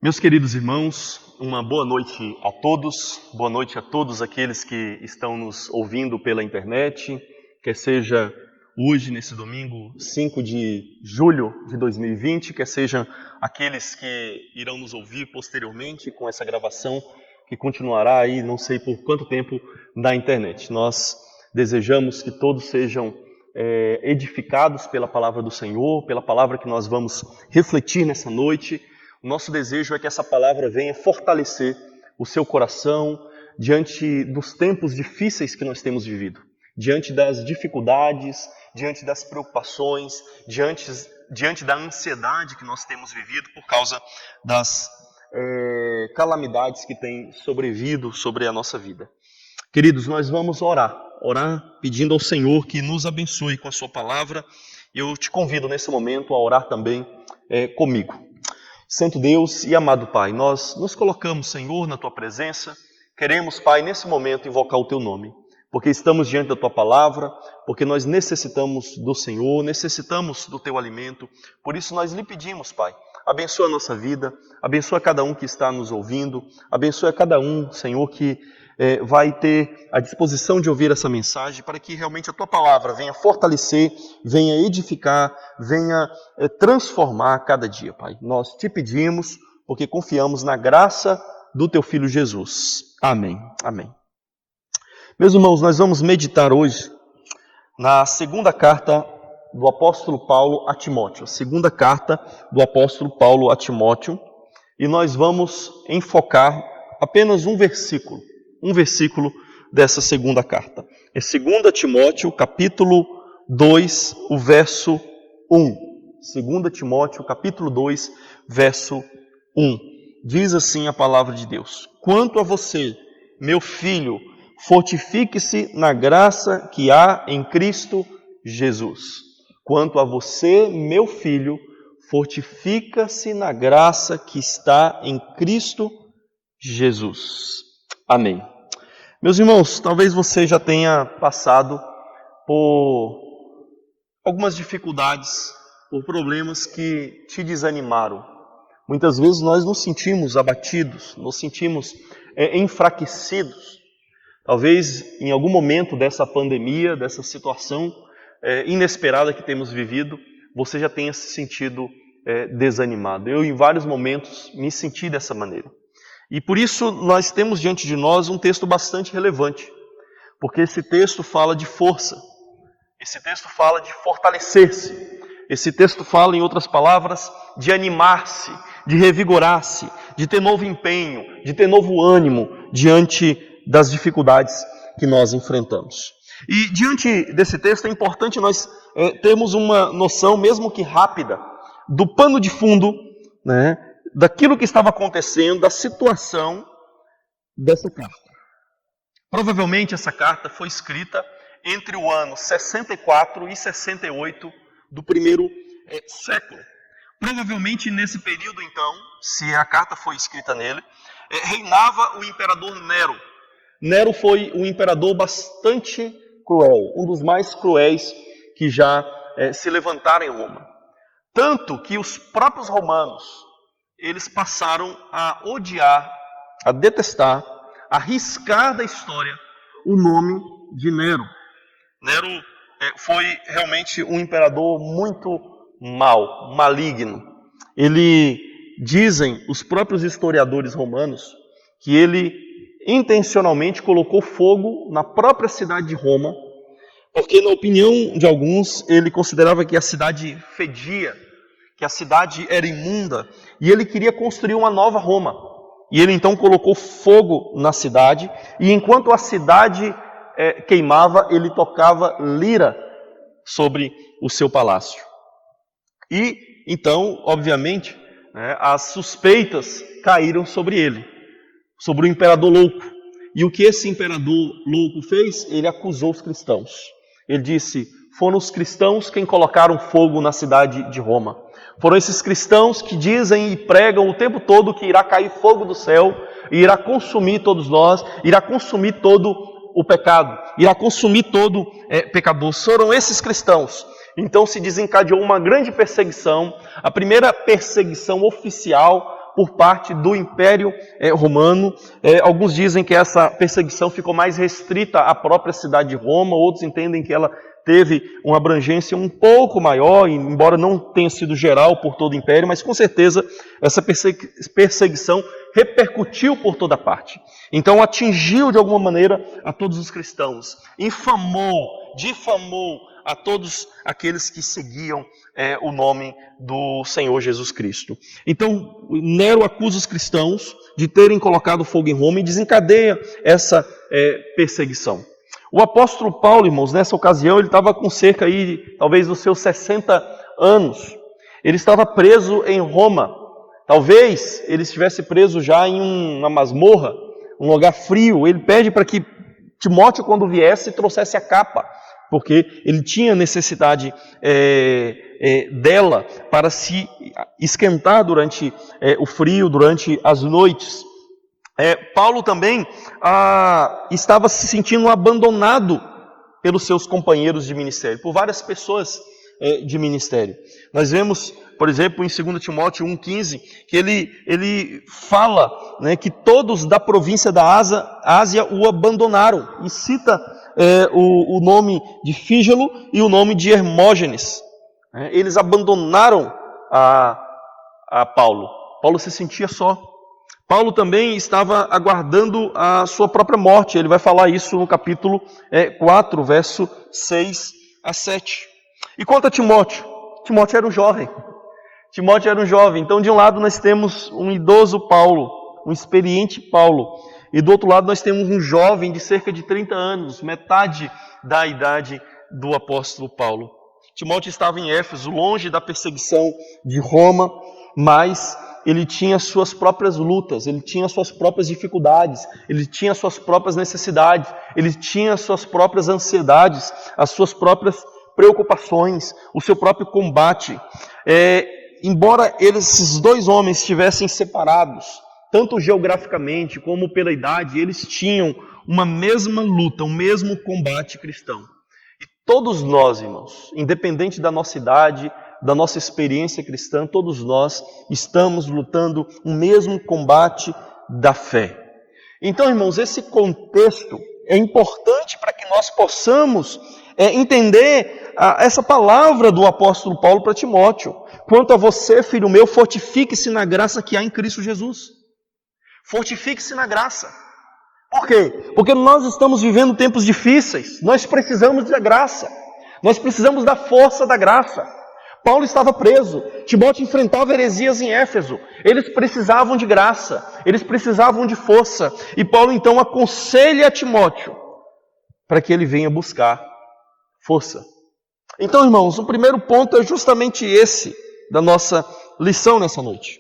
Meus queridos irmãos, uma boa noite a todos aqueles que estão nos ouvindo pela internet, quer seja hoje, nesse domingo 5 de julho de 2020, quer sejam aqueles que irão nos ouvir posteriormente com essa gravação que continuará aí, não sei por quanto tempo, na internet. Nós desejamos que todos sejam edificados pela palavra do Senhor, pela palavra que nós vamos refletir nessa noite. O nosso desejo é que essa palavra venha fortalecer o seu coração diante dos tempos difíceis que nós temos vivido, diante das dificuldades, diante das preocupações, diante da ansiedade que nós temos vivido por causa das calamidades que têm sobrevindo sobre a nossa vida. Queridos, nós vamos orar pedindo ao Senhor que nos abençoe com a sua palavra. Eu te convido nesse momento a orar também comigo. Santo Deus e amado Pai, nós nos colocamos, Senhor, na Tua presença. Queremos, Pai, nesse momento invocar o Teu nome, porque estamos diante da Tua palavra, porque nós necessitamos do Senhor, necessitamos do Teu alimento. Por isso nós lhe pedimos, Pai, abençoa a nossa vida, abençoa cada um que está nos ouvindo, abençoa cada um, Senhor, que vai ter a disposição de ouvir essa mensagem, para que realmente a Tua palavra venha fortalecer, venha edificar, venha transformar cada dia, Pai. Nós te pedimos, porque confiamos na graça do Teu Filho Jesus. Amém. Amém. Meus irmãos, nós vamos meditar hoje na segunda carta do apóstolo Paulo a Timóteo. A segunda carta do apóstolo Paulo a Timóteo. E nós vamos enfocar apenas um versículo dessa segunda carta. É 2 Timóteo, capítulo 2, o verso 1. 2 Timóteo, capítulo 2, verso 1. Diz assim a palavra de Deus: Quanto a você, meu filho, fortifique-se na graça que há em Cristo Jesus. Quanto a você, meu filho, fortifica-se na graça que está em Cristo Jesus. Amém. Meus irmãos, talvez você já tenha passado por algumas dificuldades, por problemas que te desanimaram. Muitas vezes nós nos sentimos abatidos, nos sentimos enfraquecidos. Talvez em algum momento dessa pandemia, dessa situação inesperada que temos vivido, você já tenha se sentido desanimado. Eu, em vários momentos, me senti dessa maneira. E por isso nós temos diante de nós um texto bastante relevante, porque esse texto fala de força, esse texto fala de fortalecer-se, esse texto fala, em outras palavras, de animar-se, de revigorar-se, de ter novo empenho, de ter novo ânimo diante das dificuldades que nós enfrentamos. E diante desse texto é importante nós termos uma noção, mesmo que rápida, do pano de fundo, né, daquilo que estava acontecendo, da situação dessa carta. Provavelmente essa carta foi escrita entre o ano 64 e 68 do primeiro século. Provavelmente nesse período, então, se a carta foi escrita nele, reinava o imperador Nero. Nero foi um imperador bastante cruel, um dos mais cruéis que já se levantaram em Roma. Tanto que os próprios romanos, eles passaram a odiar, a detestar, a riscar da história o nome de Nero. Nero foi realmente um imperador muito mau, maligno. Dizem os próprios historiadores romanos que ele intencionalmente colocou fogo na própria cidade de Roma, porque, na opinião de alguns, ele considerava que a cidade fedia, que a cidade era imunda, e ele queria construir uma nova Roma. E ele então colocou fogo na cidade, e enquanto a cidade queimava, ele tocava lira sobre o seu palácio. E então, obviamente, as suspeitas caíram sobre ele, sobre o imperador louco. E o que esse imperador louco fez? Ele acusou os cristãos. Ele disse: foram os cristãos quem colocaram fogo na cidade de Roma. Foram esses cristãos que dizem e pregam o tempo todo que irá cair fogo do céu e irá consumir todos nós, irá consumir todo o pecado, irá consumir todo pecador. Foram esses cristãos. Então se desencadeou uma grande perseguição, a primeira perseguição oficial por parte do Império Romano. Alguns dizem que essa perseguição ficou mais restrita à própria cidade de Roma, outros entendem que ela teve uma abrangência um pouco maior, embora não tenha sido geral por todo o Império, mas com certeza essa perseguição repercutiu por toda parte. Então atingiu de alguma maneira a todos os cristãos, difamou a todos aqueles que seguiam o nome do Senhor Jesus Cristo. Então Nero acusa os cristãos de terem colocado fogo em Roma e desencadeia essa perseguição. O apóstolo Paulo, irmãos, nessa ocasião, ele estava com cerca aí, talvez dos seus 60 anos. Ele estava preso em Roma. Talvez ele estivesse preso já em uma masmorra, um lugar frio. Ele pede para que Timóteo, quando viesse, trouxesse a capa, porque ele tinha necessidade dela para se esquentar durante o frio, durante as noites. Paulo também estava se sentindo abandonado pelos seus companheiros de ministério, por várias pessoas de ministério. Nós vemos, por exemplo, em 2 Timóteo 1,15, que ele fala, né, que todos da província da Ásia o abandonaram, e cita o nome de Fígelo e o nome de Hermógenes. Eles abandonaram a Paulo. Paulo se sentia só. Paulo também estava aguardando a sua própria morte. Ele vai falar isso no capítulo 4, verso 6 a 7. E quanto a Timóteo? Timóteo era um jovem. Então, de um lado nós temos um idoso Paulo, um experiente Paulo. E do outro lado nós temos um jovem de cerca de 30 anos, metade da idade do apóstolo Paulo. Timóteo estava em Éfeso, longe da perseguição de Roma, mas ele tinha suas próprias lutas, ele tinha suas próprias dificuldades, ele tinha suas próprias necessidades, ele tinha suas próprias ansiedades, as suas próprias preocupações, o seu próprio combate. Embora esses dois homens estivessem separados, tanto geograficamente como pela idade, eles tinham uma mesma luta, um mesmo combate cristão. E todos nós, irmãos, independente da nossa idade, da nossa experiência cristã, todos nós estamos lutando o mesmo combate da fé. Então, irmãos, esse contexto é importante para que nós possamos entender essa palavra do apóstolo Paulo para Timóteo. Quanto a você, filho meu, fortifique-se na graça que há em Cristo Jesus. Fortifique-se na graça. Por quê? Porque nós estamos vivendo tempos difíceis. Nós precisamos da graça. Nós precisamos da força da graça. Paulo estava preso, Timóteo enfrentava heresias em Éfeso, eles precisavam de graça, eles precisavam de força, e Paulo então aconselha a Timóteo para que ele venha buscar força. Então, irmãos, o primeiro ponto é justamente esse da nossa lição nessa noite.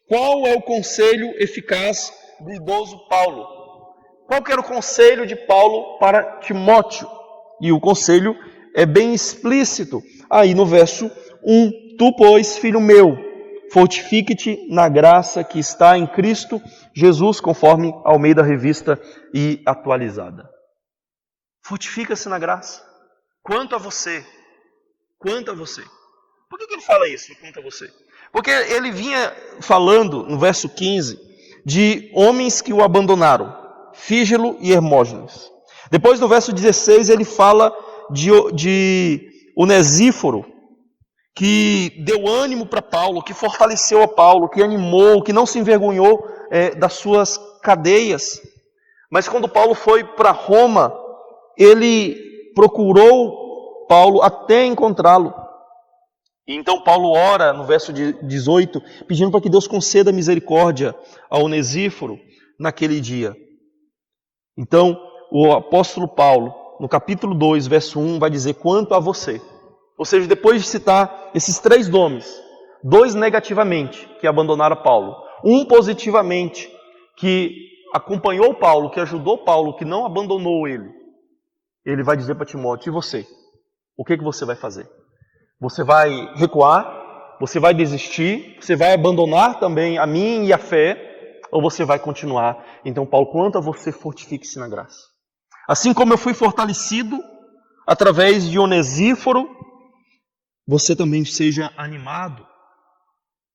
Qual é o conselho eficaz do idoso Paulo? Qual que era o conselho de Paulo para Timóteo? E o conselho é bem explícito aí no verso 1, tu, pois, filho meu, fortifique-te na graça que está em Cristo Jesus, conforme Almeida Revista e Atualizada. Fortifica-se na graça. Quanto a você. Por que ele fala isso, quanto a você? Porque ele vinha falando, no verso 15, de homens que o abandonaram, Fígelo e Hermógenes. Depois, no verso 16, ele fala de Onesíforo, que deu ânimo para Paulo, que fortaleceu a Paulo, que animou, que não se envergonhou das suas cadeias. Mas quando Paulo foi para Roma, ele procurou Paulo até encontrá-lo. E então Paulo ora no verso 18, pedindo para que Deus conceda misericórdia a Onesíforo naquele dia. Então o apóstolo Paulo, no capítulo 2, verso 1, vai dizer, quanto a você. Ou seja, depois de citar esses três nomes, dois negativamente, que abandonaram Paulo, um positivamente, que acompanhou Paulo, que ajudou Paulo, que não abandonou ele, ele vai dizer para Timóteo, e você? O que você vai fazer? Você vai recuar? Você vai desistir? Você vai abandonar também a mim e a fé? Ou você vai continuar? Então, Paulo, quanto a você, fortifique-se na graça. Assim como eu fui fortalecido através de Onesíforo, você também seja animado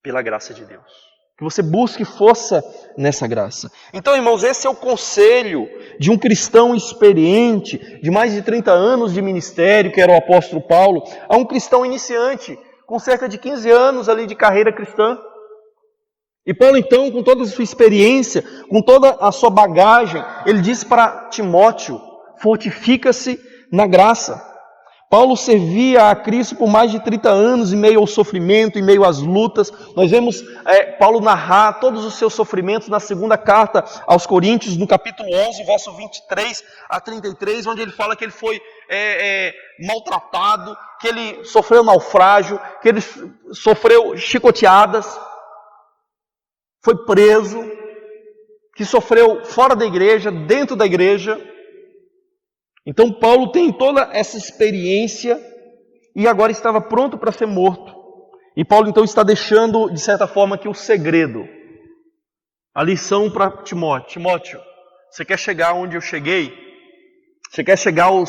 pela graça de Deus. Que você busque força nessa graça. Então, irmãos, esse é o conselho de um cristão experiente, de mais de 30 anos de ministério, que era o apóstolo Paulo, a um cristão iniciante, com cerca de 15 anos ali de carreira cristã. E Paulo, então, com toda a sua experiência, com toda a sua bagagem, ele diz para Timóteo: fortifica-se na graça. Paulo servia a Cristo por mais de 30 anos, em meio ao sofrimento, em meio às lutas. Nós vemos Paulo narrar todos os seus sofrimentos na segunda carta aos Coríntios, no capítulo 11, verso 23 a 33, onde ele fala que ele foi maltratado, que ele sofreu naufrágio, que ele sofreu chicoteadas, foi preso, que sofreu fora da igreja, dentro da igreja. Então Paulo tem toda essa experiência e agora estava pronto para ser morto. E Paulo então está deixando, de certa forma, aqui o segredo, a lição para Timóteo. Timóteo, você quer chegar onde eu cheguei? Você quer chegar ao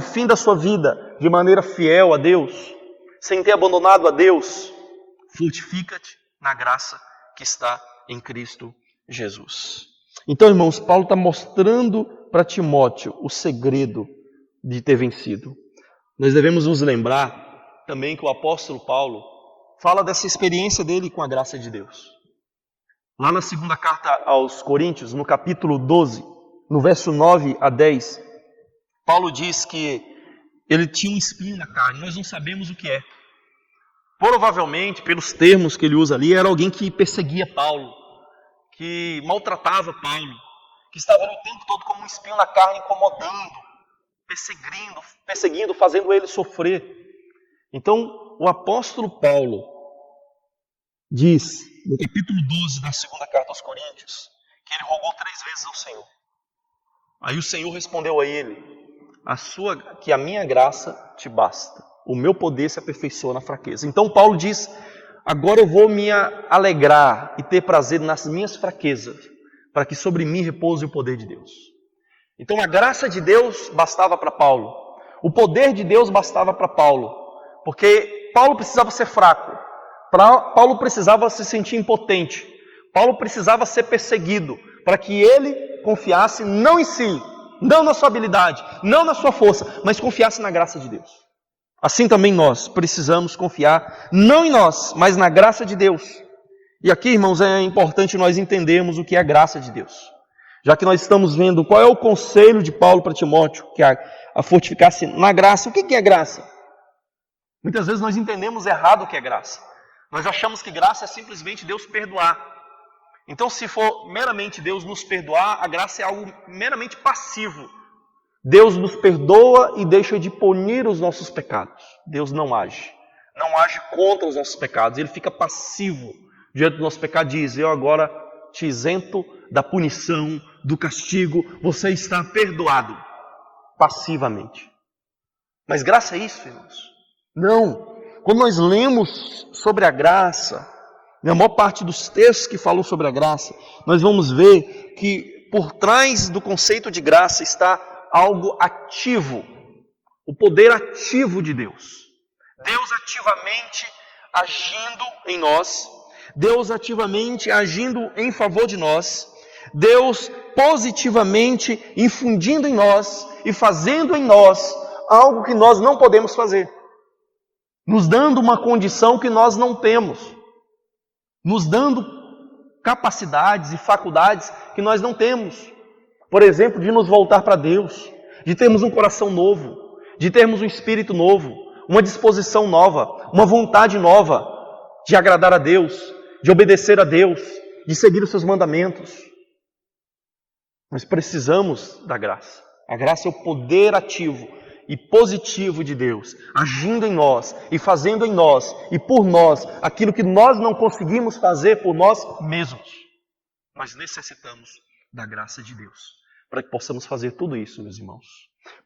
fim da sua vida de maneira fiel a Deus, sem ter abandonado a Deus? Fortifica-te na graça que está em Cristo Jesus. Então, irmãos, Paulo está mostrando para Timóteo o segredo de ter vencido. Nós devemos nos lembrar também que o apóstolo Paulo fala dessa experiência dele com a graça de Deus. Lá na segunda carta aos Coríntios, no capítulo 12, no verso 9 a 10, Paulo diz que ele tinha um espinho na carne, nós não sabemos o que é. Provavelmente, pelos termos que ele usa ali, era alguém que perseguia Paulo, que maltratava Paulo, que estava ali o tempo todo como um espinho na carne, incomodando, perseguindo, fazendo ele sofrer. Então, o apóstolo Paulo diz, no capítulo 12 da segunda carta aos Coríntios, que ele rogou 3 vezes ao Senhor. Aí o Senhor respondeu a ele: que a minha graça te basta, o meu poder se aperfeiçoa na fraqueza. Então Paulo diz: agora eu vou me alegrar e ter prazer nas minhas fraquezas, para que sobre mim repouse o poder de Deus. Então a graça de Deus bastava para Paulo, o poder de Deus bastava para Paulo, porque Paulo precisava ser fraco, Paulo precisava se sentir impotente, Paulo precisava ser perseguido, para que ele confiasse não em si, não na sua habilidade, não na sua força, mas confiasse na graça de Deus. Assim também nós precisamos confiar, não em nós, mas na graça de Deus. E aqui, irmãos, é importante nós entendermos o que é a graça de Deus. Já que nós estamos vendo qual é o conselho de Paulo para Timóteo, que é a fortificar-se na graça. O que é graça? Muitas vezes nós entendemos errado o que é graça. Nós achamos que graça é simplesmente Deus perdoar. Então, se for meramente Deus nos perdoar, a graça é algo meramente passivo. Deus nos perdoa e deixa de punir os nossos pecados. Deus não age contra os nossos pecados. Ele fica passivo diante do nosso pecado, diz: eu agora te isento da punição, do castigo, você está perdoado, passivamente. Mas graça é isso, irmãos? Não. Quando nós lemos sobre a graça, na maior parte dos textos que falam sobre a graça, nós vamos ver que por trás do conceito de graça está algo ativo, o poder ativo de Deus. Deus ativamente agindo em nós, Deus ativamente agindo em favor de nós, Deus positivamente infundindo em nós e fazendo em nós algo que nós não podemos fazer, nos dando uma condição que nós não temos, nos dando capacidades e faculdades que nós não temos. Por exemplo, de nos voltar para Deus, de termos um coração novo, de termos um espírito novo, uma disposição nova, uma vontade nova de agradar a Deus, de obedecer a Deus, de seguir os seus mandamentos. Nós precisamos da graça. A graça é o poder ativo e positivo de Deus, agindo em nós e fazendo em nós e por nós aquilo que nós não conseguimos fazer por nós mesmos. Nós necessitamos da graça de Deus para que possamos fazer tudo isso, meus irmãos.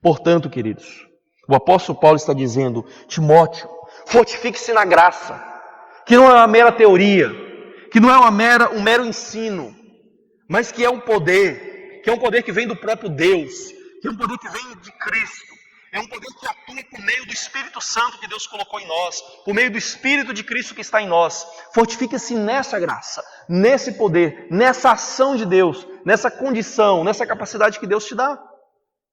Portanto, queridos, o apóstolo Paulo está dizendo: Timóteo, fortifique-se na graça, que não é uma mera teoria, que não é um mero ensino, mas que é um poder que vem do próprio Deus, que é um poder que vem de Cristo, É um poder que atua por meio do Espírito Santo que Deus colocou em nós, por meio do Espírito de Cristo que está em nós. Fortifique-se nessa graça, nesse poder, nessa ação de Deus, nessa condição, nessa capacidade que Deus te dá.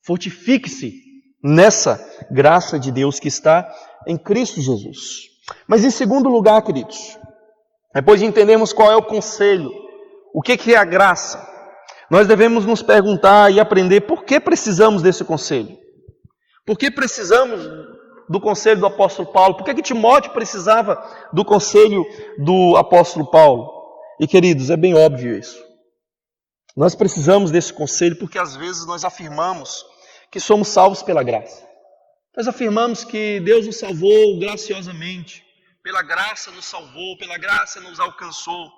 Fortifique-se nessa graça de Deus que está em Cristo Jesus. Mas em segundo lugar, queridos, depois de entendermos qual é o conselho, o que é a graça, nós devemos nos perguntar e aprender por que precisamos desse conselho. Por que precisamos do conselho do apóstolo Paulo? Por que Timóteo precisava do conselho do apóstolo Paulo? E queridos, é bem óbvio isso. Nós precisamos desse conselho porque às vezes nós afirmamos que somos salvos pela graça. Nós afirmamos que Deus nos salvou graciosamente. Pela graça nos salvou, pela graça nos alcançou.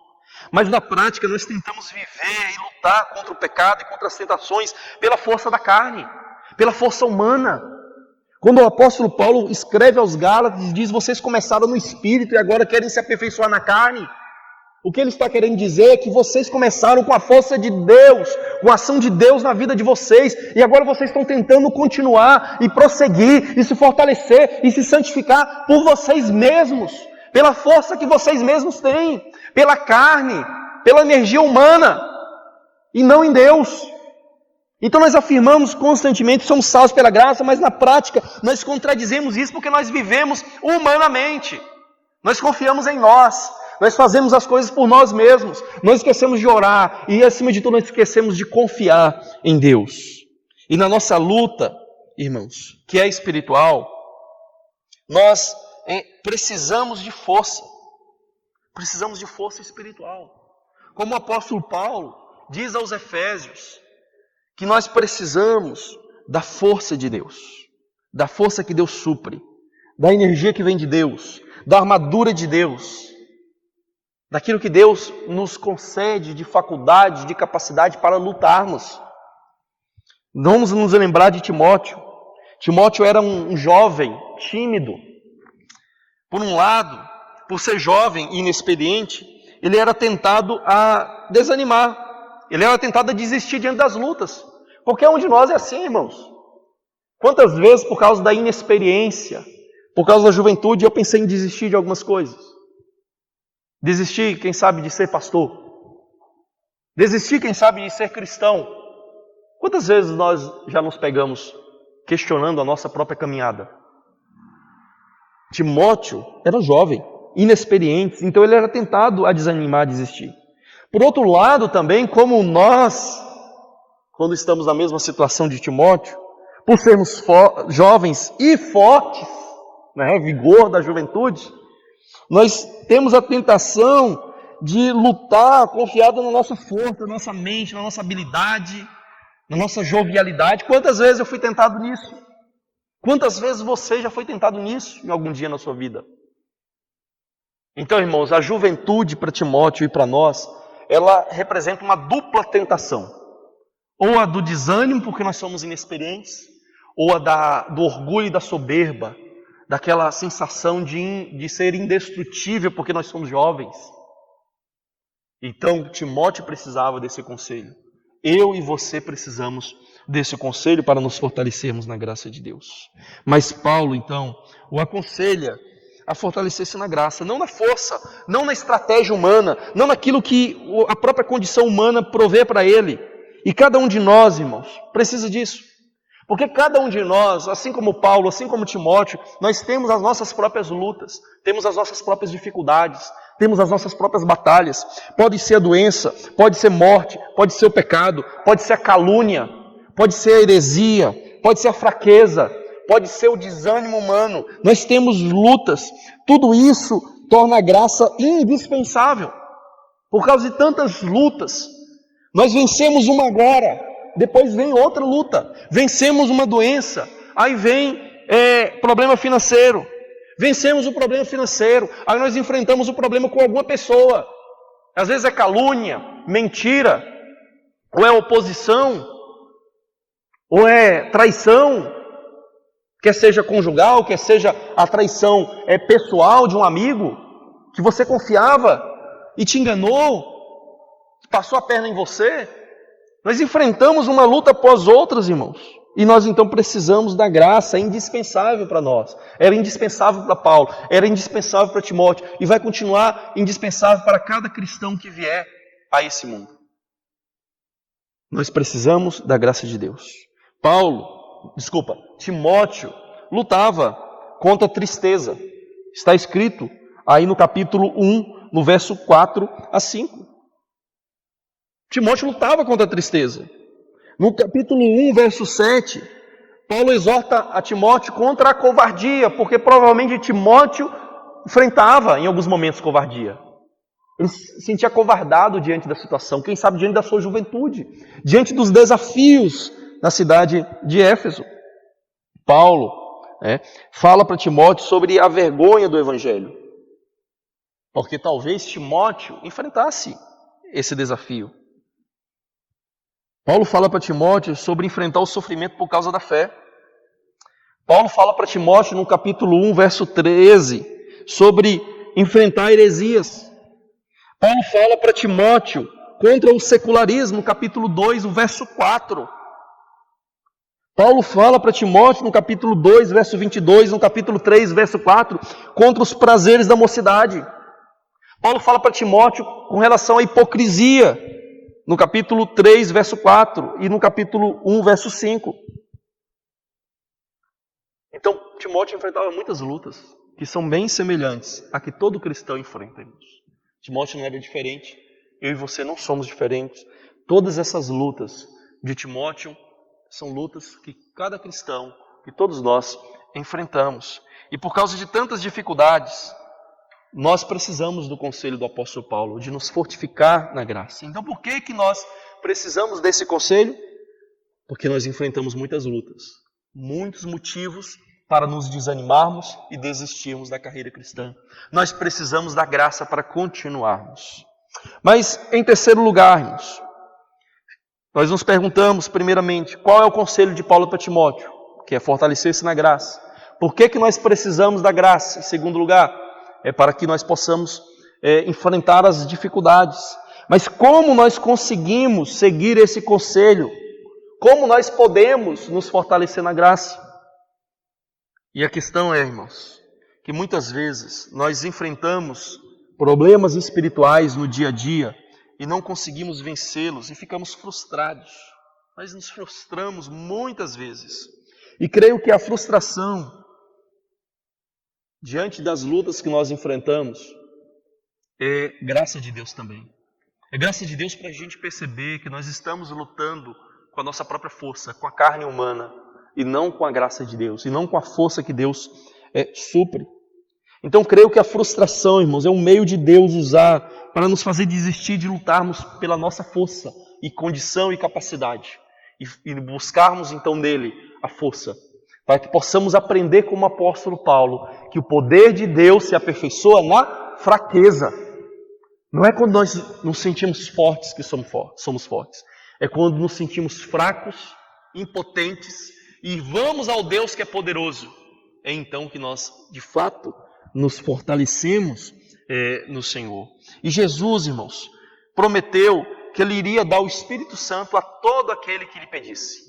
Mas na prática nós tentamos viver e lutar contra o pecado e contra as tentações pela força da carne, pela força humana. Quando o apóstolo Paulo escreve aos Gálatas e diz: vocês começaram no Espírito e agora querem se aperfeiçoar na carne, o que ele está querendo dizer é que vocês começaram com a força de Deus, com a ação de Deus na vida de vocês, e agora vocês estão tentando continuar e prosseguir e se fortalecer e se santificar por vocês mesmos, pela força que vocês mesmos têm, pela carne, pela energia humana e não em Deus. Então nós afirmamos constantemente que somos salvos pela graça, mas na prática nós contradizemos isso porque nós vivemos humanamente. Nós confiamos em nós, nós fazemos as coisas por nós mesmos, nós esquecemos de orar e acima de tudo nós esquecemos de confiar em Deus. E na nossa luta, irmãos, que é espiritual, nós precisamos de força espiritual. Como o apóstolo Paulo diz aos Efésios, que nós precisamos da força de Deus, da força que Deus supre, da energia que vem de Deus, da armadura de Deus, daquilo que Deus nos concede de faculdade, de capacidade para lutarmos. Vamos nos lembrar de Timóteo. Timóteo era um jovem tímido. Por um lado, por ser jovem e inexperiente, ele era tentado a desanimar. Ele era tentado a desistir diante das lutas. Qualquer um de nós é assim, irmãos. Quantas vezes, por causa da inexperiência, por causa da juventude, eu pensei em desistir de algumas coisas. Desistir, quem sabe, de ser pastor. Desistir, quem sabe, de ser cristão. Quantas vezes nós já nos pegamos questionando a nossa própria caminhada? Timóteo era jovem, inexperiente, então ele era tentado a desanimar, a desistir. Por outro lado também, como nós, quando estamos na mesma situação de Timóteo, por sermos jovens e fortes, né, vigor da juventude, nós temos a tentação de lutar confiado na nossa força, na nossa mente, na nossa habilidade, na nossa jovialidade. Quantas vezes eu fui tentado nisso? Quantas vezes você já foi tentado nisso em algum dia na sua vida? Então, irmãos, a juventude para Timóteo e para nós, ela representa uma dupla tentação. Ou a do desânimo, porque nós somos inexperientes, ou a do orgulho e da soberba, daquela sensação de ser indestrutível, porque nós somos jovens. Então, Timóteo precisava desse conselho. Eu e você precisamos desse conselho para nos fortalecermos na graça de Deus. Mas Paulo, então, o aconselha a fortalecer-se na graça, não na força, não na estratégia humana, não naquilo que a própria condição humana provê para ele. E cada um de nós, irmãos, precisa disso. Porque cada um de nós, assim como Paulo, assim como Timóteo, nós temos as nossas próprias lutas, temos as nossas próprias dificuldades, temos as nossas próprias batalhas. Pode ser a doença, pode ser morte, pode ser o pecado, pode ser a calúnia, pode ser a heresia, pode ser a fraqueza, pode ser o desânimo humano. Nós temos lutas. Tudo isso torna a graça indispensável. Por causa de tantas lutas, nós vencemos uma agora, depois vem outra luta. Vencemos uma doença, aí vem problema financeiro. Vencemos o problema financeiro, aí nós enfrentamos o problema com alguma pessoa. Às vezes é calúnia, mentira, ou é oposição, ou é traição, quer seja conjugal, quer seja a traição pessoal de um amigo, que você confiava e te enganou, passou a perna em você. Nós enfrentamos uma luta após outras, irmãos. E nós então precisamos da graça, é indispensável para nós. Era indispensável para Paulo, era indispensável para Timóteo e vai continuar indispensável para cada cristão que vier a esse mundo. Nós precisamos da graça de Deus. Timóteo lutava contra a tristeza. Está escrito aí no capítulo 1, no verso 4 a 5. Timóteo lutava contra a tristeza. No capítulo 1, verso 7, Paulo exorta a Timóteo contra a covardia, porque provavelmente Timóteo enfrentava em alguns momentos covardia. Ele se sentia acovardado diante da situação, quem sabe diante da sua juventude, diante dos desafios na cidade de Éfeso. Paulo fala para Timóteo sobre a vergonha do Evangelho, porque talvez Timóteo enfrentasse esse desafio. Paulo fala para Timóteo sobre enfrentar o sofrimento por causa da fé. Paulo fala para Timóteo no capítulo 1, verso 13, sobre enfrentar heresias. Paulo fala para Timóteo contra o secularismo, no capítulo 2, o verso 4. Paulo fala para Timóteo no capítulo 2, verso 22, no capítulo 3, verso 4, contra os prazeres da mocidade. Paulo fala para Timóteo com relação à hipocrisia, no capítulo 3, verso 4 e no capítulo 1, verso 5. Então, Timóteo enfrentava muitas lutas que são bem semelhantes a que todo cristão enfrenta, irmãos. Timóteo não era diferente, eu e você não somos diferentes. Todas essas lutas de Timóteo são lutas que cada cristão, que todos nós enfrentamos. E por causa de tantas dificuldades, nós precisamos do conselho do apóstolo Paulo, de nos fortificar na graça. Então por que nós precisamos desse conselho? Porque nós enfrentamos muitas lutas, muitos motivos para nos desanimarmos e desistirmos da carreira cristã. Nós precisamos da graça para continuarmos. Mas em terceiro lugar, irmãos, nós nos perguntamos primeiramente, qual é o conselho de Paulo para Timóteo? Que é fortalecer-se na graça. Por que nós precisamos da graça? Em segundo lugar, é para que nós possamos enfrentar as dificuldades. Mas como nós conseguimos seguir esse conselho? Como nós podemos nos fortalecer na graça? E a questão é, irmãos, que muitas vezes nós enfrentamos problemas espirituais no dia a dia e não conseguimos vencê-los e ficamos frustrados. Nós nos frustramos muitas vezes. E creio que a frustração diante das lutas que nós enfrentamos é graça de Deus também. É graça de Deus para a gente perceber que nós estamos lutando com a nossa própria força, com a carne humana, e não com a graça de Deus, e não com a força que Deus supre. Então creio que a frustração, irmãos, é um meio de Deus usar para nos fazer desistir de lutarmos pela nossa força e condição e capacidade, e buscarmos então nele a força, para que possamos aprender como o apóstolo Paulo, que o poder de Deus se aperfeiçoa na fraqueza. Não é quando nós nos sentimos fortes que somos fortes. É quando nos sentimos fracos, impotentes, e vamos ao Deus que é poderoso. É então que nós, de fato, nos fortalecemos no Senhor. E Jesus, irmãos, prometeu que Ele iria dar o Espírito Santo a todo aquele que lhe pedisse.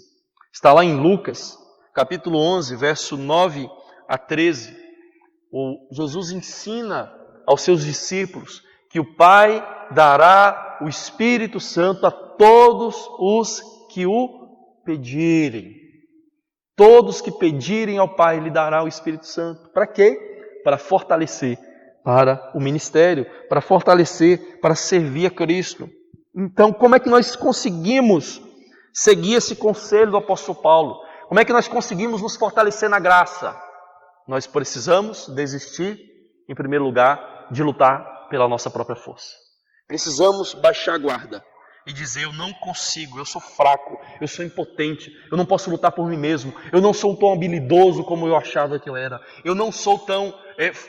Está lá em Lucas, capítulo 11, verso 9 a 13. Jesus ensina aos seus discípulos que o Pai dará o Espírito Santo a todos os que o pedirem. Todos que pedirem ao Pai, Ele dará o Espírito Santo. Para quê? Para fortalecer para o ministério, para fortalecer, para servir a Cristo. Então, como é que nós conseguimos seguir esse conselho do apóstolo Paulo? Como é que nós conseguimos nos fortalecer na graça? Nós precisamos desistir, em primeiro lugar, de lutar pela nossa própria força. Precisamos baixar a guarda e dizer, eu não consigo, eu sou fraco, eu sou impotente, eu não posso lutar por mim mesmo, eu não sou tão habilidoso como eu achava que eu era, eu não sou tão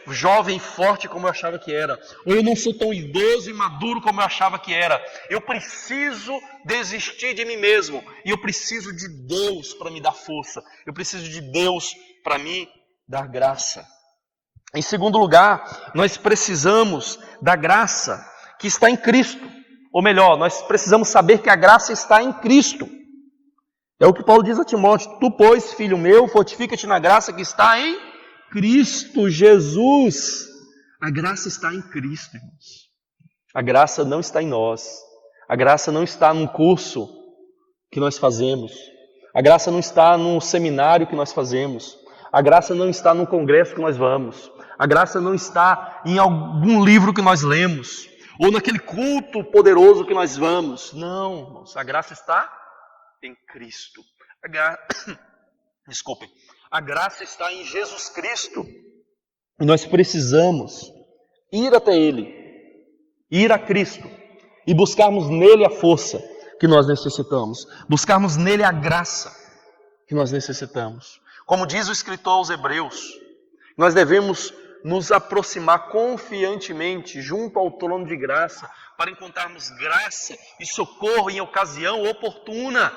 jovem e forte como eu achava que era, ou eu não sou tão idoso e maduro como eu achava que era. Eu preciso desistir de mim mesmo, e eu preciso de Deus para me dar força, eu preciso de Deus para me dar graça. Em segundo lugar, nós precisamos da graça que está em Cristo. Ou melhor, nós precisamos saber que a graça está em Cristo. É o que Paulo diz a Timóteo: tu, pois, filho meu, fortifica-te na graça que está em Cristo Jesus. A graça está em Cristo, irmãos. A graça não está em nós. A graça não está num curso que nós fazemos. A graça não está num seminário que nós fazemos. A graça não está num congresso que nós vamos. A graça não está em algum livro que nós lemos. Ou naquele culto poderoso que nós vamos. Não, irmãos. A graça está em Cristo. Desculpem. A graça está em Jesus Cristo. E nós precisamos ir até Ele. Ir a Cristo. E buscarmos nele a força que nós necessitamos. Buscarmos nele a graça que nós necessitamos. Como diz o escritor aos Hebreus, nós devemos nos aproximar confiantemente junto ao trono de graça para encontrarmos graça e socorro em ocasião oportuna.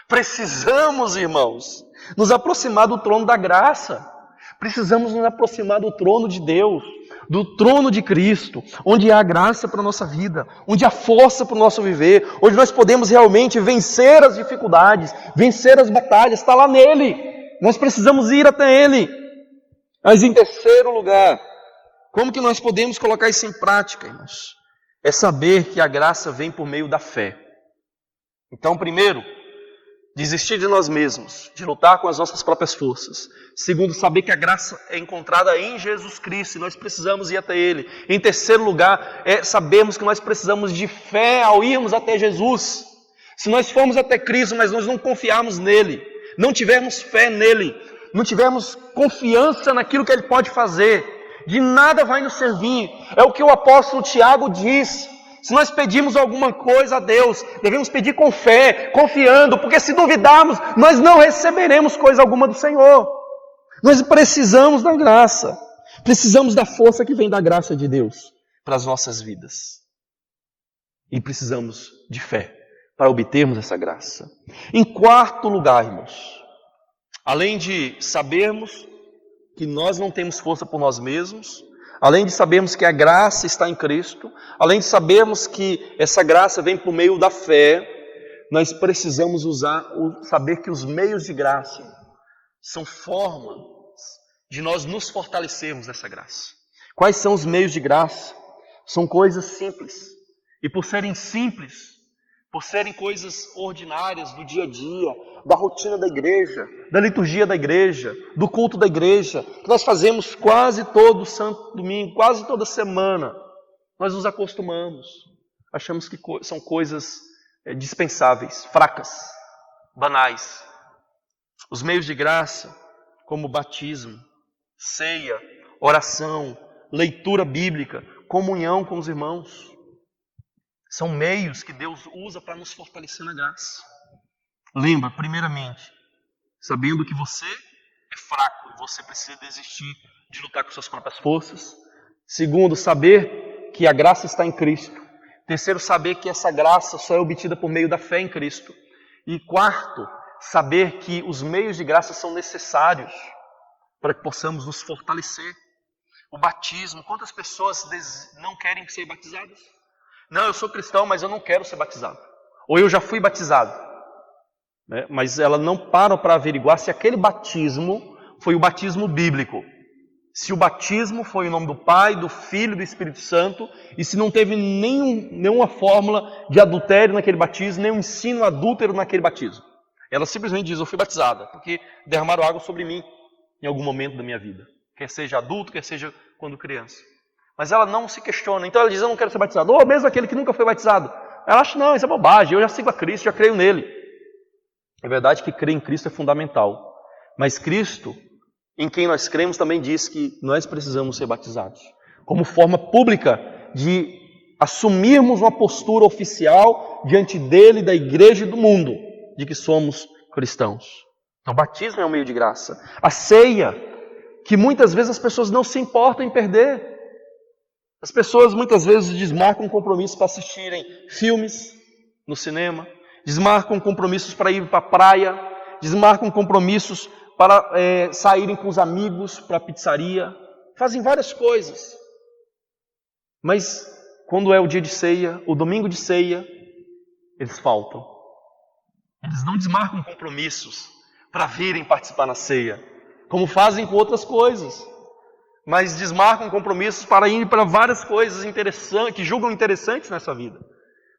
Precisamos, irmãos, nos aproximar do trono da graça. Precisamos nos aproximar do trono de Deus, do trono de Cristo, onde há graça para a nossa vida, onde há força para o nosso viver, onde nós podemos realmente vencer as dificuldades, vencer as batalhas, está lá nele. Nós precisamos ir até Ele. Mas em terceiro lugar, como que nós podemos colocar isso em prática, irmãos? É saber que a graça vem por meio da fé. Então, primeiro, desistir de nós mesmos, de lutar com as nossas próprias forças. Segundo, saber que a graça é encontrada em Jesus Cristo e nós precisamos ir até Ele. Em terceiro lugar, sabermos que nós precisamos de fé ao irmos até Jesus. Se nós formos até Cristo, mas nós não confiarmos nele, não tivermos fé nele, não tivermos confiança naquilo que Ele pode fazer, de nada vai nos servir. É o que o apóstolo Tiago diz. Se nós pedimos alguma coisa a Deus, devemos pedir com fé, confiando, porque se duvidarmos, nós não receberemos coisa alguma do Senhor. Nós precisamos da graça, precisamos da força que vem da graça de Deus para as nossas vidas. E precisamos de fé para obtermos essa graça. Em quarto lugar, irmãos, além de sabermos que nós não temos força por nós mesmos, além de sabermos que a graça está em Cristo, além de sabermos que essa graça vem por meio da fé, nós precisamos saber que os meios de graça são formas de nós nos fortalecermos nessa graça. Quais são os meios de graça? São coisas simples. E por serem simples, por serem coisas ordinárias do dia a dia, da rotina da igreja, da liturgia da igreja, do culto da igreja, que nós fazemos quase todo santo domingo, quase toda semana, nós nos acostumamos, achamos que são coisas dispensáveis, fracas, banais. Os meios de graça, como batismo, ceia, oração, leitura bíblica, comunhão com os irmãos, são meios que Deus usa para nos fortalecer na graça. Lembra, primeiramente, sabendo que você é fraco e você precisa desistir de lutar com suas próprias forças. Segundo, saber que a graça está em Cristo. Terceiro, saber que essa graça só é obtida por meio da fé em Cristo. E quarto, saber que os meios de graça são necessários para que possamos nos fortalecer. O batismo, quantas pessoas não querem ser batizadas? Não, eu sou cristão, mas eu não quero ser batizado. Ou eu já fui batizado. Mas ela não para para averiguar se aquele batismo foi o batismo bíblico. Se o batismo foi em nome do Pai, do Filho e do Espírito Santo, e se não teve nenhuma fórmula de adultério naquele batismo, nenhum ensino adúltero naquele batismo. Ela simplesmente diz, eu fui batizada, porque derramaram água sobre mim em algum momento da minha vida. Quer seja adulto, quer seja quando criança. Mas ela não se questiona. Então ela diz, eu não quero ser batizado. Ou mesmo aquele que nunca foi batizado. Ela acha, não, isso é bobagem, eu já sigo a Cristo, já creio nele. É verdade que crer em Cristo é fundamental. Mas Cristo, em quem nós cremos, também diz que nós precisamos ser batizados. Como forma pública de assumirmos uma postura oficial diante dele, da igreja e do mundo, de que somos cristãos. Então o batismo é um meio de graça. A ceia, que muitas vezes as pessoas não se importam em perder. As pessoas muitas vezes desmarcam compromissos para assistirem filmes no cinema, desmarcam compromissos para ir para a praia, desmarcam compromissos para saírem com os amigos para a pizzaria, fazem várias coisas. Mas quando é o dia de ceia, o domingo de ceia, eles faltam. Eles não desmarcam compromissos para virem participar na ceia, como fazem com outras coisas. Mas desmarcam compromissos para ir para várias coisas interessantes, que julgam interessantes nessa vida.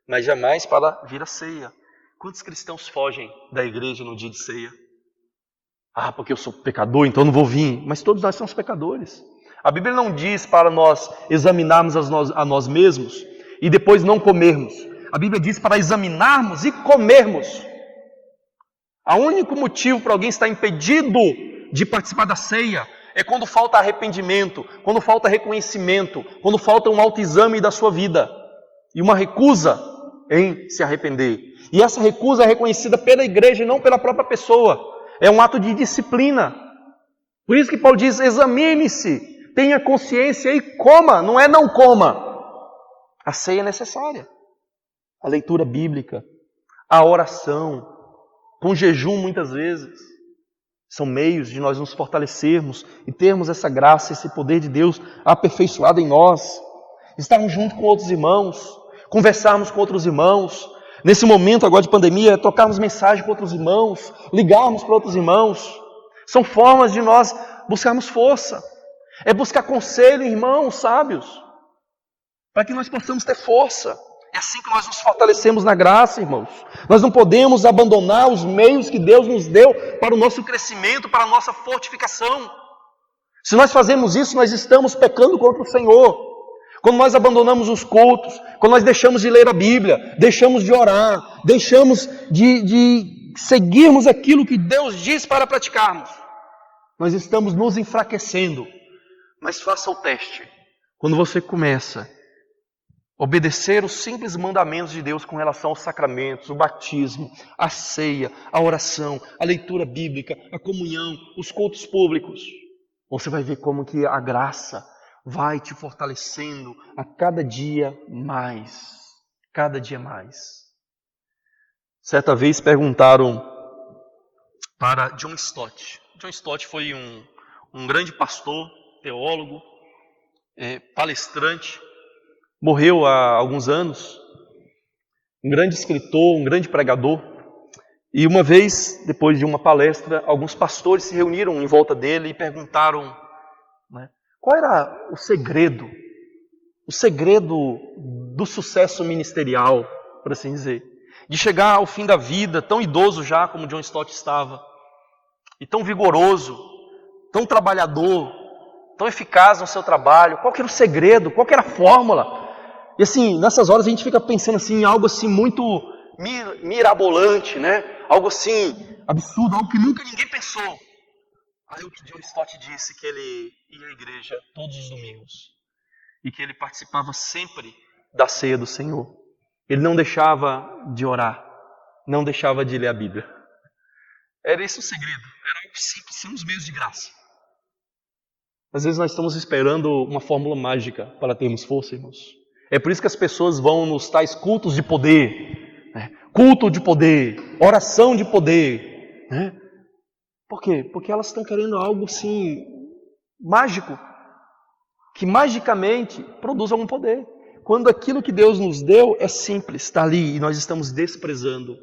Mas jamais para vir à ceia. Quantos cristãos fogem da igreja no dia de ceia? Ah, porque eu sou pecador, então não vou vir. Mas todos nós somos pecadores. A Bíblia não diz para nós examinarmos a nós mesmos e depois não comermos. A Bíblia diz para examinarmos e comermos. O único motivo para alguém estar impedido de participar da ceia é quando falta arrependimento, quando falta reconhecimento, quando falta um autoexame da sua vida e uma recusa em se arrepender. E essa recusa é reconhecida pela igreja e não pela própria pessoa. É um ato de disciplina. Por isso que Paulo diz, examine-se, tenha consciência e coma, não é não coma. A ceia é necessária. A leitura bíblica, a oração, com jejum muitas vezes, são meios de nós nos fortalecermos e termos essa graça, esse poder de Deus aperfeiçoado em nós. Estarmos junto com outros irmãos, conversarmos com outros irmãos. Nesse momento agora de pandemia, trocarmos mensagem com outros irmãos, ligarmos para outros irmãos. São formas de nós buscarmos força. É buscar conselho em irmãos sábios, para que nós possamos ter força. É assim que nós nos fortalecemos na graça, irmãos. Nós não podemos abandonar os meios que Deus nos deu para o nosso crescimento, para a nossa fortificação. Se nós fazemos isso, nós estamos pecando contra o Senhor. Quando nós abandonamos os cultos, quando nós deixamos de ler a Bíblia, deixamos de orar, deixamos de seguirmos aquilo que Deus diz para praticarmos, nós estamos nos enfraquecendo. Mas faça o teste. Quando você começa a obedecer os simples mandamentos de Deus com relação aos sacramentos, o batismo, a ceia, a oração, a leitura bíblica, a comunhão, os cultos públicos, você vai ver como que a graça vai te fortalecendo a cada dia mais. Cada dia mais. Certa vez perguntaram para John Stott. John Stott foi um grande pastor, teólogo, palestrante. Morreu há alguns anos. Um grande escritor, um grande pregador. E uma vez, depois de uma palestra, alguns pastores se reuniram em volta dele e perguntaram, né, qual era o segredo do sucesso ministerial, por assim dizer, de chegar ao fim da vida, tão idoso já como John Stott estava, e tão vigoroso, tão trabalhador, tão eficaz no seu trabalho. Qual que era o segredo? Qual que era a fórmula? E assim, nessas horas a gente fica pensando assim, em algo assim muito mirabolante, né? Algo assim, absurdo, algo que nunca ninguém pensou. Aí o que John Stott disse, que ele ia à igreja todos os domingos e que ele participava sempre da ceia do Senhor. Ele não deixava de orar, não deixava de ler a Bíblia. Era esse o segredo, era algo simples, são os meios de graça. Às vezes nós estamos esperando uma fórmula mágica para termos força, irmãos. É por isso que as pessoas vão nos tais cultos de poder, né? Culto de poder, oração de poder, né? Por quê? Porque elas estão querendo algo assim, mágico, que magicamente produz algum poder. Quando aquilo que Deus nos deu é simples, está ali e nós estamos desprezando.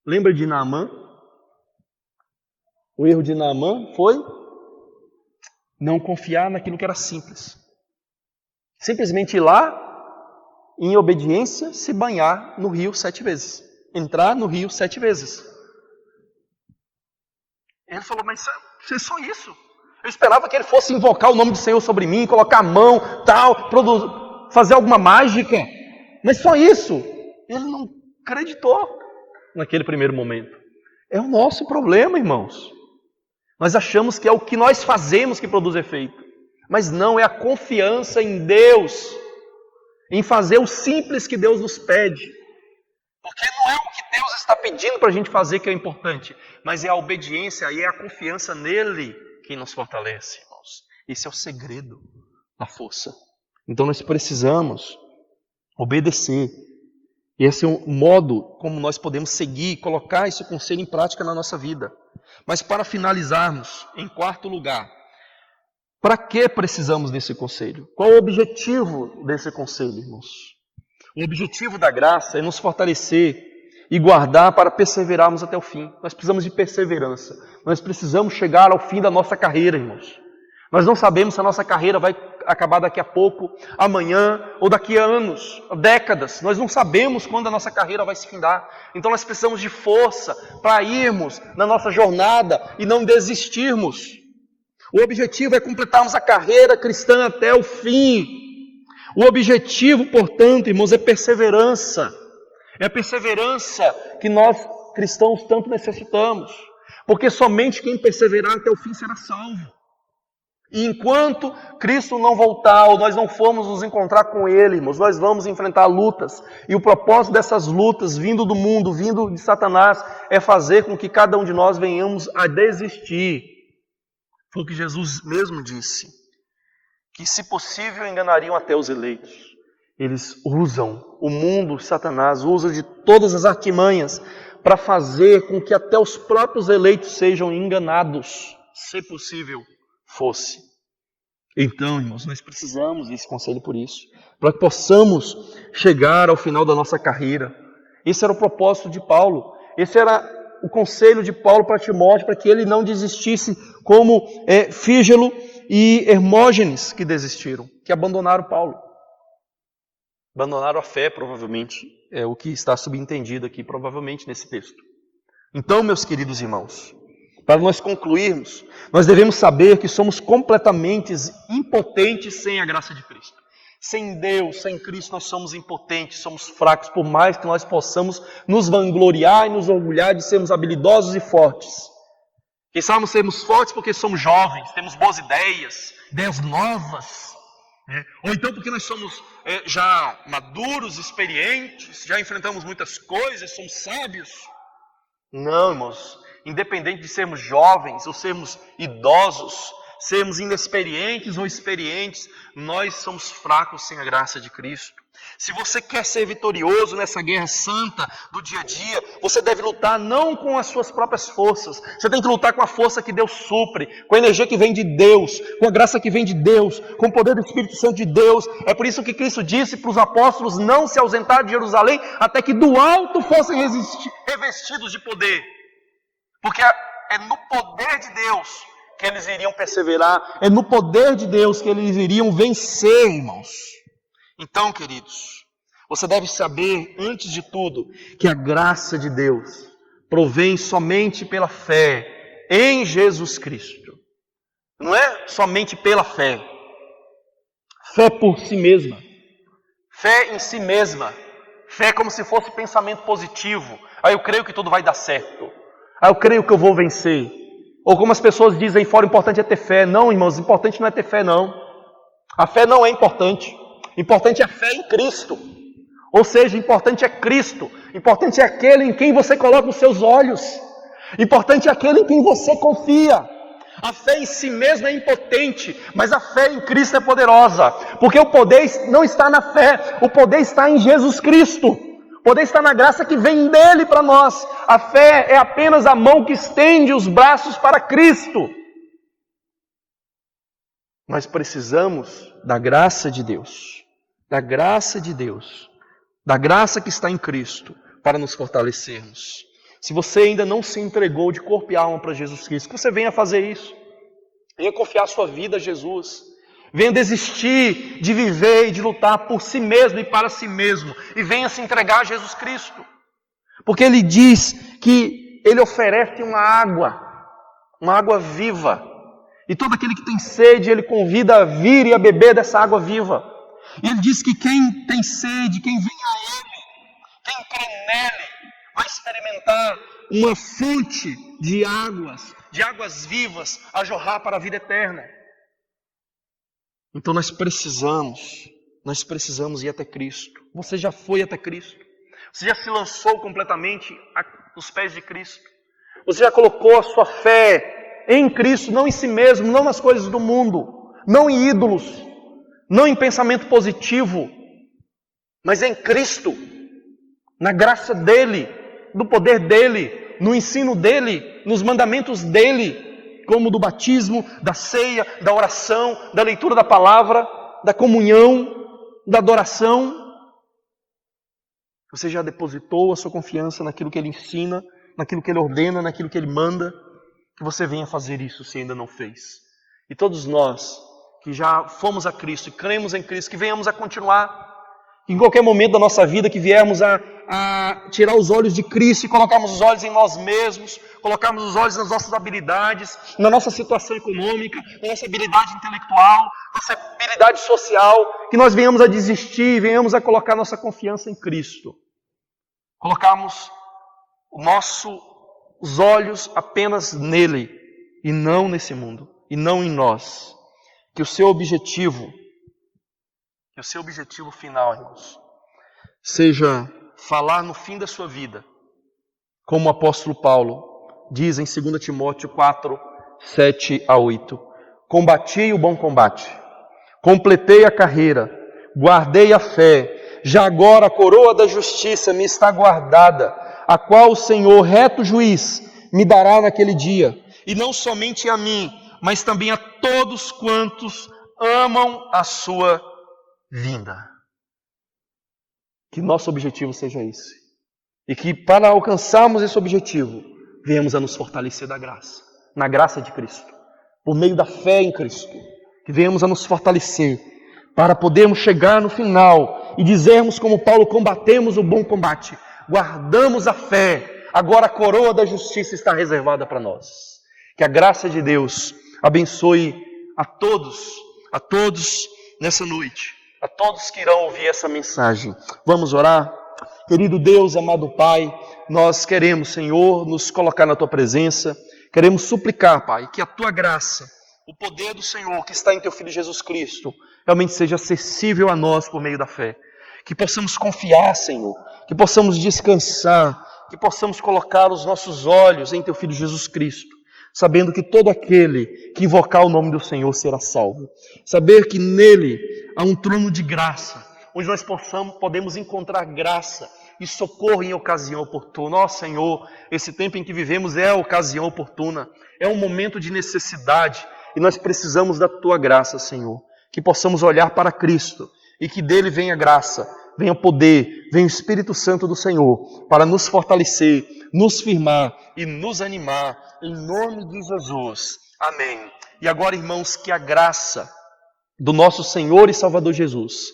Lembra de Naamã? O erro de Naamã foi não confiar naquilo que era simples. Simplesmente ir lá, em obediência, se banhar no rio 7 vezes. Entrar no rio 7 vezes. Ele falou, mas é só isso. Eu esperava que ele fosse invocar o nome do Senhor sobre mim, colocar a mão, tal, fazer alguma mágica. Mas só isso. Ele não acreditou naquele primeiro momento. É o nosso problema, irmãos. Nós achamos que é o que nós fazemos que produz efeito. Mas não, é a confiança em Deus, em fazer o simples que Deus nos pede. Porque não é o que Deus está pedindo para a gente fazer que é importante, mas é a obediência e é a confiança nele que nos fortalece, irmãos. Esse é o segredo da força. Então nós precisamos obedecer. E esse é o modo como nós podemos seguir e colocar esse conselho em prática na nossa vida. Mas para finalizarmos, em quarto lugar, para que precisamos desse conselho? Qual o objetivo desse conselho, irmãos? O objetivo da graça é nos fortalecer e guardar para perseverarmos até o fim. Nós precisamos de perseverança. Nós precisamos chegar ao fim da nossa carreira, irmãos. Nós não sabemos se a nossa carreira vai acabar daqui a pouco, amanhã, ou daqui a anos, décadas. Nós não sabemos quando a nossa carreira vai se findar. Então nós precisamos de força para irmos na nossa jornada e não desistirmos. O objetivo é completarmos a carreira cristã até o fim. O objetivo, portanto, irmãos, é perseverança. É a perseverança que nós cristãos tanto necessitamos. Porque somente quem perseverar até o fim será salvo. E enquanto Cristo não voltar, ou nós não formos nos encontrar com Ele, irmãos, nós vamos enfrentar lutas. E o propósito dessas lutas, vindo do mundo, vindo de Satanás, é fazer com que cada um de nós venhamos a desistir. Foi o que Jesus mesmo disse. Que, se possível, enganariam até os eleitos. Eles usam, o mundo, Satanás, usa de todas as artimanhas para fazer com que até os próprios eleitos sejam enganados, se possível fosse. Então, irmãos, nós precisamos desse conselho por isso, para que possamos chegar ao final da nossa carreira. Esse era o propósito de Paulo, esse era o conselho de Paulo para Timóteo, para que ele não desistisse como Fígelo e Hermógenes que desistiram, que abandonaram Paulo. Abandonaram a fé, provavelmente, é o que está subentendido aqui, provavelmente, nesse texto. Então, meus queridos irmãos, para nós concluirmos, nós devemos saber que somos completamente impotentes sem a graça de Cristo. Sem Deus, sem Cristo, nós somos impotentes, somos fracos, por mais que nós possamos nos vangloriar e nos orgulhar de sermos habilidosos e fortes. Quem sabe sermos fortes porque somos jovens, temos boas ideias, ideias novas. Ou então porque nós somos já maduros, experientes, já enfrentamos muitas coisas, somos sábios. Não, irmãos, independente de sermos jovens ou sermos idosos, sermos inexperientes ou experientes, nós somos fracos sem a graça de Cristo. Se você quer ser vitorioso nessa guerra santa do dia a dia, você deve lutar não com as suas próprias forças. Você tem que lutar com a força que Deus supre, com a energia que vem de Deus, com a graça que vem de Deus, com o poder do Espírito Santo de Deus. É por isso que Cristo disse para os apóstolos não se ausentar de Jerusalém até que do alto fossem revestidos de poder. Porque é no poder de Deus que eles iriam perseverar, é no poder de Deus que eles iriam vencer, irmãos. Então, queridos, você deve saber, antes de tudo, que a graça de Deus provém somente pela fé em Jesus Cristo. Não é somente pela fé. Fé por si mesma. Fé em si mesma. Fé como se fosse pensamento positivo. Aí eu creio que tudo vai dar certo. Aí eu creio que eu vou vencer. Ou como as pessoas dizem fora, o importante é ter fé. Não, irmãos, o importante não é ter fé, não. A fé não é importante. Importante é a fé em Cristo. Ou seja, importante é Cristo. Importante é aquele em quem você coloca os seus olhos. Importante é aquele em quem você confia. A fé em si mesma é impotente, mas a fé em Cristo é poderosa. Porque o poder não está na fé, o poder está em Jesus Cristo. O poder está na graça que vem dele para nós. A fé é apenas a mão que estende os braços para Cristo. Nós precisamos da graça de Deus. Da graça de Deus, da graça que está em Cristo, para nos fortalecermos. Se você ainda não se entregou de corpo e alma para Jesus Cristo, que você venha fazer isso. Venha confiar a sua vida a Jesus. Venha desistir de viver e de lutar por si mesmo e para si mesmo. E venha se entregar a Jesus Cristo. Porque Ele diz que Ele oferece uma água viva. E todo aquele que tem sede, Ele convida a vir e a beber dessa água viva. E Ele diz que quem tem sede, quem vem a Ele, quem crê nele, vai experimentar uma fonte de águas vivas a jorrar para a vida eterna. Então nós precisamos ir até Cristo. Você já foi até Cristo. Você já se lançou completamente aos pés de Cristo. Você já colocou a sua fé em Cristo, não em si mesmo, não nas coisas do mundo, não em ídolos, não em pensamento positivo, mas em Cristo, na graça dEle, no poder dEle, no ensino dEle, nos mandamentos dEle, como do batismo, da ceia, da oração, da leitura da palavra, da comunhão, da adoração. Você já depositou a sua confiança naquilo que Ele ensina, naquilo que Ele ordena, naquilo que Ele manda? Que você venha fazer isso se ainda não fez. E todos nós que já fomos a Cristo e cremos em Cristo, que venhamos a continuar. Em qualquer momento da nossa vida que viermos a tirar os olhos de Cristo e colocarmos os olhos em nós mesmos, colocarmos os olhos nas nossas habilidades, na nossa situação econômica, na nossa habilidade intelectual, nossa habilidade social, que nós venhamos a desistir, venhamos a colocar nossa confiança em Cristo. Colocarmos os olhos apenas nele e não nesse mundo, e não em nós. Que o seu objetivo final, irmãos, seja falar no fim da sua vida, como o apóstolo Paulo diz em 2 Timóteo 4, 7 a 8. Combati o bom combate, completei a carreira, guardei a fé, já agora a coroa da justiça me está guardada, a qual o Senhor, reto juiz, me dará naquele dia, e não somente a mim, mas também a todos quantos amam a sua vinda. Que nosso objetivo seja esse. E que para alcançarmos esse objetivo, venhamos a nos fortalecer na graça de Cristo, por meio da fé em Cristo. Que venhamos a nos fortalecer para podermos chegar no final e dizermos como Paulo: combatemos o bom combate, guardamos a fé, agora a coroa da justiça está reservada para nós. Que a graça de Deus abençoe a todos nessa noite, a todos que irão ouvir essa mensagem. Vamos orar? Querido Deus, amado Pai, nós queremos, Senhor, nos colocar na Tua presença, queremos suplicar, Pai, que a Tua graça, o poder do Senhor que está em Teu Filho Jesus Cristo, realmente seja acessível a nós por meio da fé. Que possamos confiar, Senhor, que possamos descansar, que possamos colocar os nossos olhos em Teu Filho Jesus Cristo, sabendo que todo aquele que invocar o nome do Senhor será salvo. Saber que nele há um trono de graça, onde nós podemos encontrar graça e socorro em ocasião oportuna. Ó Senhor, esse tempo em que vivemos é a ocasião oportuna, é um momento de necessidade e nós precisamos da Tua graça, Senhor. Que possamos olhar para Cristo e que dele venha graça, venha poder, venha o Espírito Santo do Senhor para nos fortalecer, nos firmar e nos animar, em nome de Jesus. Amém. E agora, irmãos, que a graça do nosso Senhor e Salvador Jesus,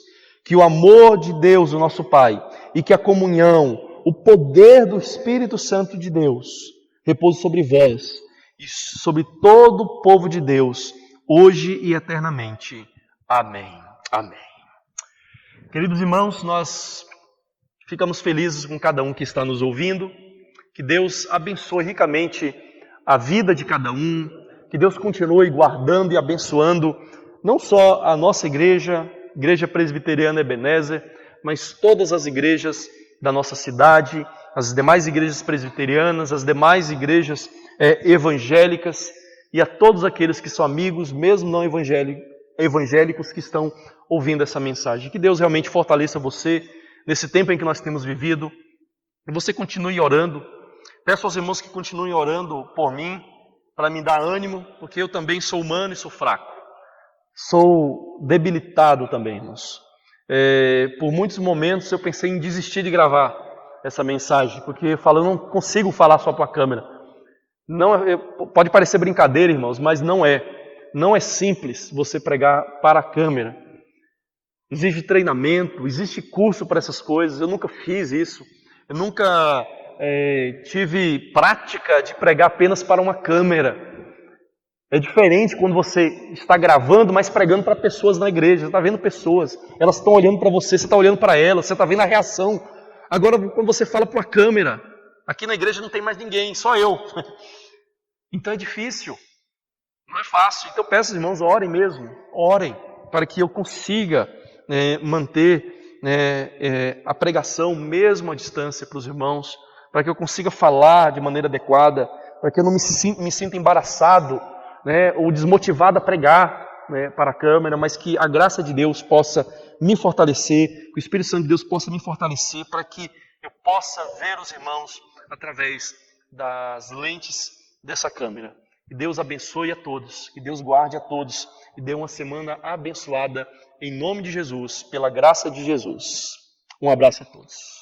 que o amor de Deus, o nosso Pai, e que a comunhão, o poder do Espírito Santo de Deus, repouse sobre vós e sobre todo o povo de Deus, hoje e eternamente. Amém. Amém. Queridos irmãos, nós ficamos felizes com cada um que está nos ouvindo. Que Deus abençoe ricamente a vida de cada um. Que Deus continue guardando e abençoando não só a nossa igreja, Igreja Presbiteriana Ebenezer, mas todas as igrejas da nossa cidade, as demais igrejas presbiterianas, as demais igrejas evangélicas e a todos aqueles que são amigos, mesmo não evangélicos, que estão ouvindo essa mensagem. Que Deus realmente fortaleça você nesse tempo em que nós temos vivido. Que você continue orando. Peço aos irmãos que continuem orando por mim, para me dar ânimo, porque eu também sou humano e sou fraco. Sou debilitado também, irmãos. Por muitos momentos eu pensei em desistir de gravar essa mensagem, porque eu não consigo falar só para a câmera. Pode parecer brincadeira, irmãos, mas não é. Não é simples você pregar para a câmera. Existe treinamento, existe curso para essas coisas. Eu nunca fiz isso. Eu nunca tive prática de pregar apenas para uma câmera. É diferente quando você está gravando, mas pregando para pessoas na igreja. Você está vendo pessoas, elas estão olhando para você, você está olhando para elas, você está vendo a reação. Agora, quando você fala para uma câmera, aqui na igreja não tem mais ninguém, só eu. Então é difícil, não é fácil. Então eu peço, irmãos, orem mesmo, orem, para que eu consiga manter a pregação mesmo à distância para os irmãos, para que eu consiga falar de maneira adequada, para que eu não me sinta embaraçado, ou desmotivado a pregar para a câmera, mas que a graça de Deus possa me fortalecer, que o Espírito Santo de Deus possa me fortalecer para que eu possa ver os irmãos através das lentes dessa câmera. Que Deus abençoe a todos, que Deus guarde a todos e dê uma semana abençoada em nome de Jesus, pela graça de Jesus. Um abraço a todos.